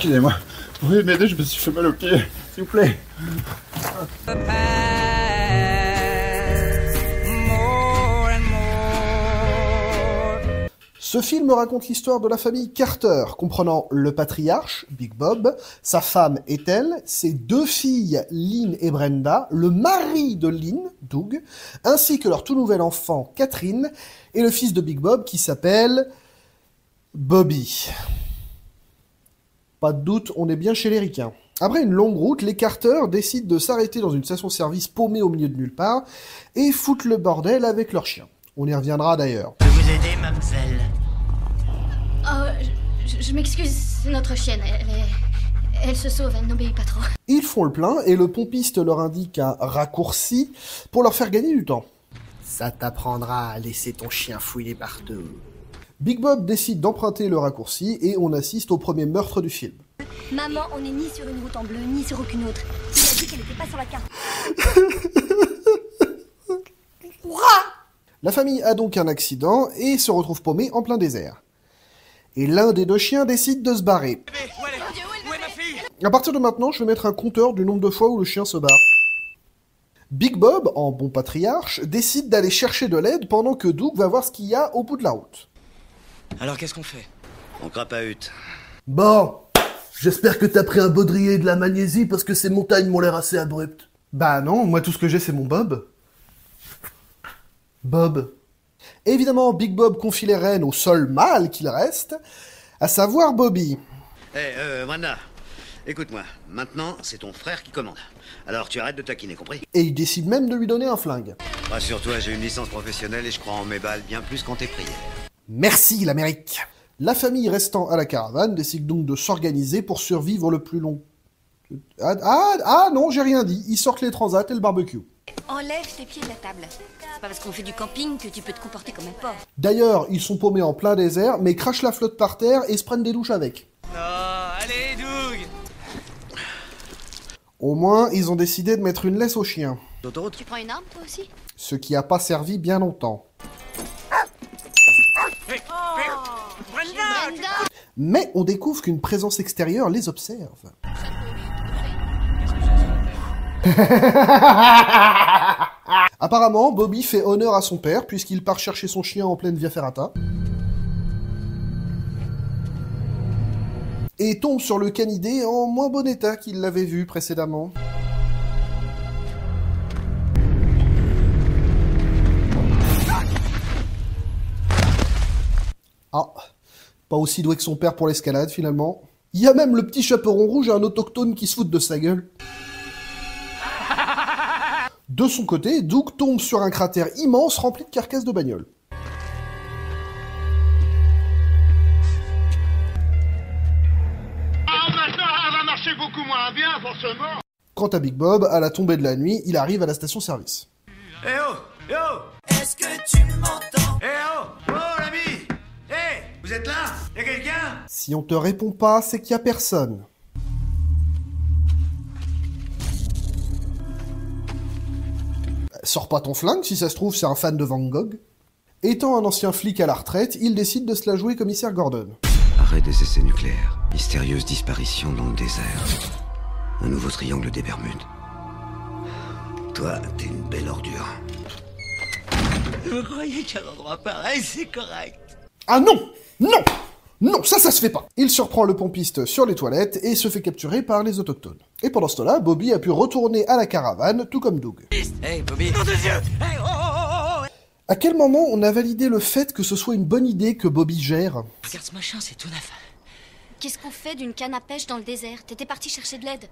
Excusez-moi. Vous pouvez m'aider, je me suis fait mal au pied. S'il vous plaît. Ce film raconte l'histoire de la famille Carter, comprenant le patriarche, Big Bob, sa femme Ethel, ses deux filles, Lynn et Brenda, le mari de Lynn, Doug, ainsi que leur tout nouvel enfant, Catherine, et le fils de Big Bob qui s'appelle Bobby. Pas de doute, on est bien chez les ricains. Après une longue route, les Carter décident de s'arrêter dans une station-service paumée au milieu de nulle part et foutent le bordel avec leur chien. On y reviendra d'ailleurs. Je peux vous aider, mademoiselle? Oh, je m'excuse, c'est notre chienne. Elle se sauve, elle n'obéit pas trop. Ils font le plein et le pompiste leur indique un raccourci pour leur faire gagner du temps. Ça t'apprendra à laisser ton chien fouiller partout. Big Bob décide d'emprunter le raccourci et on assiste au premier meurtre du film. Maman, on n'est ni sur une route en bleu, ni sur aucune autre. Il a dit qu'elle n'était pas sur la carte. La famille a donc un accident et se retrouve paumée en plein désert. Et l'un des deux chiens décide de se barrer. Où est ma fille? À partir de maintenant, je vais mettre un compteur du nombre de fois où le chien se barre. Big Bob, en bon patriarche, décide d'aller chercher de l'aide pendant que Doug va voir ce qu'il y a au bout de la route. Alors qu'est-ce qu'on fait? On crapahute. Bon, j'espère que t'as pris un baudrier et de la magnésie parce que ces montagnes m'ont l'air assez abruptes. Bah non, moi tout ce que j'ai c'est mon Bob. Bob. Évidemment, Big Bob confie les rênes au seul mâle qu'il reste, à savoir Bobby. Brenda, écoute-moi. Maintenant, c'est ton frère qui commande. Alors tu arrêtes de taquiner, compris? Et il décide même de lui donner un flingue. Rassure-toi, j'ai une licence professionnelle et je crois en mes balles bien plus qu'en tes prières. Merci l'Amérique. La famille restant à la caravane décide donc de s'organiser pour survivre le plus long. Ah non, j'ai rien dit. Ils sortent les transats et le barbecue. Enlève tes pieds de la table. C'est pas parce qu'on fait du camping que tu peux te comporter comme un porc. D'ailleurs, ils sont paumés en plein désert, mais crachent la flotte par terre et se prennent des douches avec. Non, allez, Doug! Au moins, ils ont décidé de mettre une laisse au chien. L'autoroute? Tu prends une arme, toi aussi? Ce qui a pas servi bien longtemps. Brenda! Mais on découvre qu'une présence extérieure les observe. Apparemment, Bobby fait honneur à son père puisqu'il part chercher son chien en pleine Via Ferrata. Et tombe sur le canidé en moins bon état qu'il l'avait vu précédemment. Ah, pas aussi doué que son père pour l'escalade finalement. Il y a même le petit chaperon rouge et un autochtone qui se foutent de sa gueule. De son côté, Doug tombe sur un cratère immense rempli de carcasses de bagnoles. Maintenant, elle va marcher beaucoup moins bien, forcément. Quant à Big Bob, à la tombée de la nuit, il arrive à la station-service. Eh oh! Eh oh! Est-ce que tu m'entends? Eh oh! Oh, l'ami! Eh! Vous êtes là? Y'a quelqu'un? Si on te répond pas, c'est qu'il y a personne. Sors pas ton flingue, si ça se trouve, c'est un fan de Van Gogh. Étant un ancien flic à la retraite, il décide de se la jouer commissaire Gordon. Arrêt des essais nucléaires. Mystérieuse disparition dans le désert. Un nouveau triangle des Bermudes. Toi, t'es une belle ordure. Vous croyez qu'un endroit pareil, c'est correct? Ah non! Non! Non, ça se fait pas. Il surprend le pompiste sur les toilettes et se fait capturer par les autochtones. Et pendant ce temps-là, Bobby a pu retourner à la caravane, tout comme Doug. Hey, Bobby! Nom de Dieu! Hey, oh, oh, oh, oh! À quel moment on a validé le fait que ce soit une bonne idée que Bobby gère? Regarde ce machin, c'est tout neuf. Qu'est-ce qu'on fait d'une canne à pêche dans le désert? T'étais parti chercher de l'aide?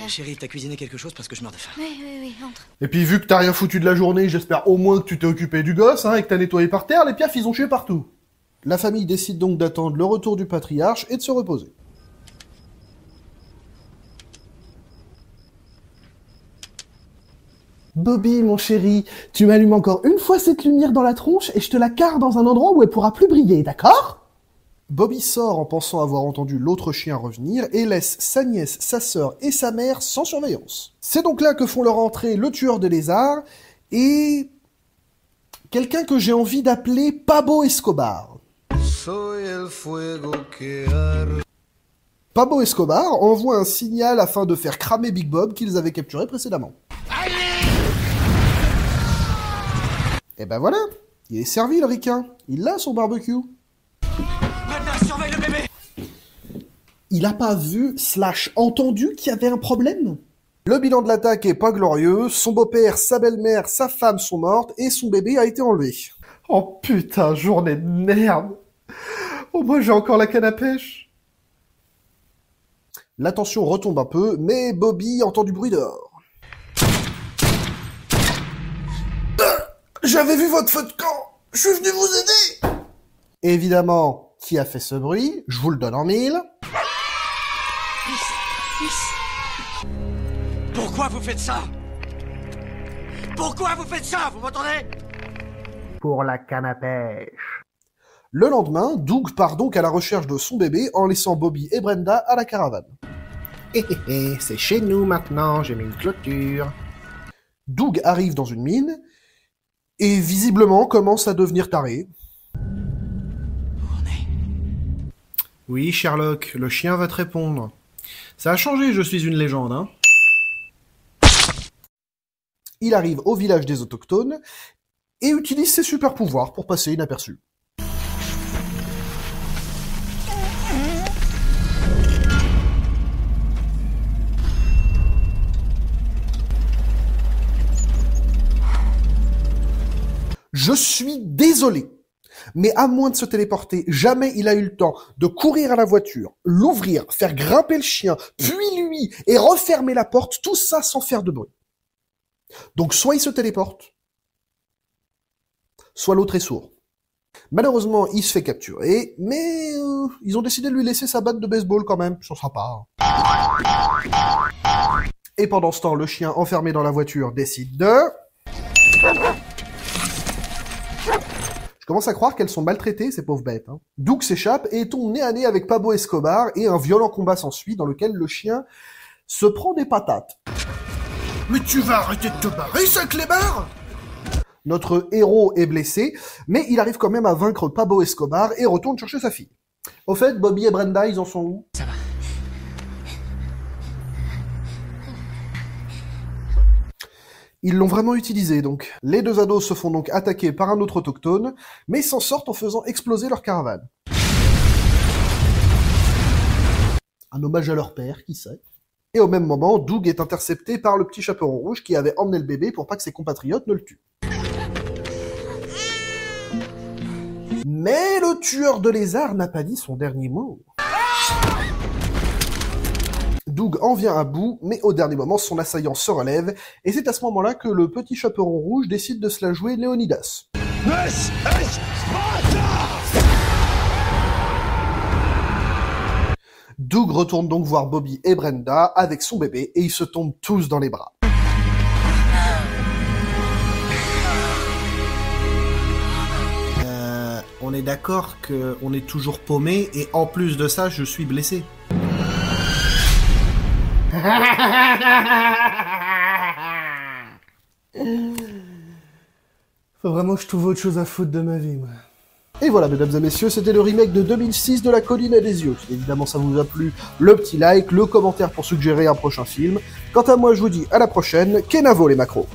Chérie, t'as cuisiné quelque chose parce que je meurs de faim. Oui, entre. Et puis vu que t'as rien foutu de la journée, j'espère au moins que tu t'es occupé du gosse, hein, et que t'as nettoyé par terre, les piafs ils ont chié partout. La famille décide donc d'attendre le retour du patriarche et de se reposer. Bobby, mon chéri, tu m'allumes encore une fois cette lumière dans la tronche et je te la carre dans un endroit où elle pourra plus briller, d'accord? Bobby sort en pensant avoir entendu l'autre chien revenir et laisse sa nièce, sa sœur et sa mère sans surveillance. C'est donc là que font leur entrée le tueur de lézards et... quelqu'un que j'ai envie d'appeler Pablo Escobar. Pablo Escobar envoie un signal afin de faire cramer Big Bob qu'ils avaient capturé précédemment. Et ben voilà, il est servi le ricain, il a son barbecue. Maintenant, surveille le bébé. Il a pas vu / entendu qu'il y avait un problème? Le bilan de l'attaque est pas glorieux, son beau-père, sa belle-mère, sa femme sont mortes et son bébé a été enlevé. Oh putain, journée de merde. Au moins j'ai encore la canne à pêche. La tension retombe un peu, mais Bobby entend du bruit dehors. J'avais vu votre feu de camp. Je suis venu vous aider. Évidemment, qui a fait ce bruit? Je vous le donne en 1000. Pourquoi vous faites ça? Pourquoi vous faites ça? Vous m'entendez? Pour la canne à pêche. Le lendemain, Doug part donc à la recherche de son bébé en laissant Bobby et Brenda à la caravane. C'est chez nous maintenant, j'ai mis une clôture. Doug arrive dans une mine et visiblement commence à devenir taré. Oui, Sherlock, le chien va te répondre. Ça a changé, je suis une légende, hein. Il arrive au village des autochtones et utilise ses super pouvoirs pour passer inaperçu. Je suis désolé, mais à moins de se téléporter, jamais il a eu le temps de courir à la voiture, l'ouvrir, faire grimper le chien, puis lui, et refermer la porte, tout ça sans faire de bruit. Donc soit il se téléporte, soit l'autre est sourd. Malheureusement, il se fait capturer, mais ils ont décidé de lui laisser sa batte de baseball quand même, ils sont sympas. Et pendant ce temps, le chien enfermé dans la voiture décide de... Je commence à croire qu'elles sont maltraitées, ces pauvres bêtes. Hein. Doug s'échappe et tombe nez à nez avec Pablo Escobar et un violent combat s'ensuit dans lequel le chien se prend des patates. Mais tu vas arrêter de te barrer, ça, clébard? Notre héros est blessé, mais il arrive quand même à vaincre Pablo Escobar et retourne chercher sa fille. Au fait, Bobby et Brenda, ils en sont où? Ça va. Ils l'ont vraiment utilisé, donc. Les deux ados se font donc attaquer par un autre autochtone, mais s'en sortent en faisant exploser leur caravane. Un hommage à leur père, qui sait? Et au même moment, Doug est intercepté par le petit chaperon rouge qui avait emmené le bébé pour pas que ses compatriotes ne le tuent. Mais le tueur de lézards n'a pas dit son dernier mot. Doug en vient à bout, mais au dernier moment, son assaillant se relève, et c'est à ce moment-là que le petit chaperon rouge décide de se la jouer Léonidas. Doug retourne donc voir Bobby et Brenda avec son bébé, et ils se tombent tous dans les bras. On est d'accord qu'on est toujours paumé, et en plus de ça, je suis blessé. Faut vraiment que je trouve autre chose à foutre de ma vie, moi. Et voilà, mesdames et messieurs, c'était le remake de 2006 de La Colline à des yeux. Si évidemment ça vous a plu, le petit like, le commentaire pour suggérer un prochain film. Quant à moi, je vous dis à la prochaine. Kenavo les macros.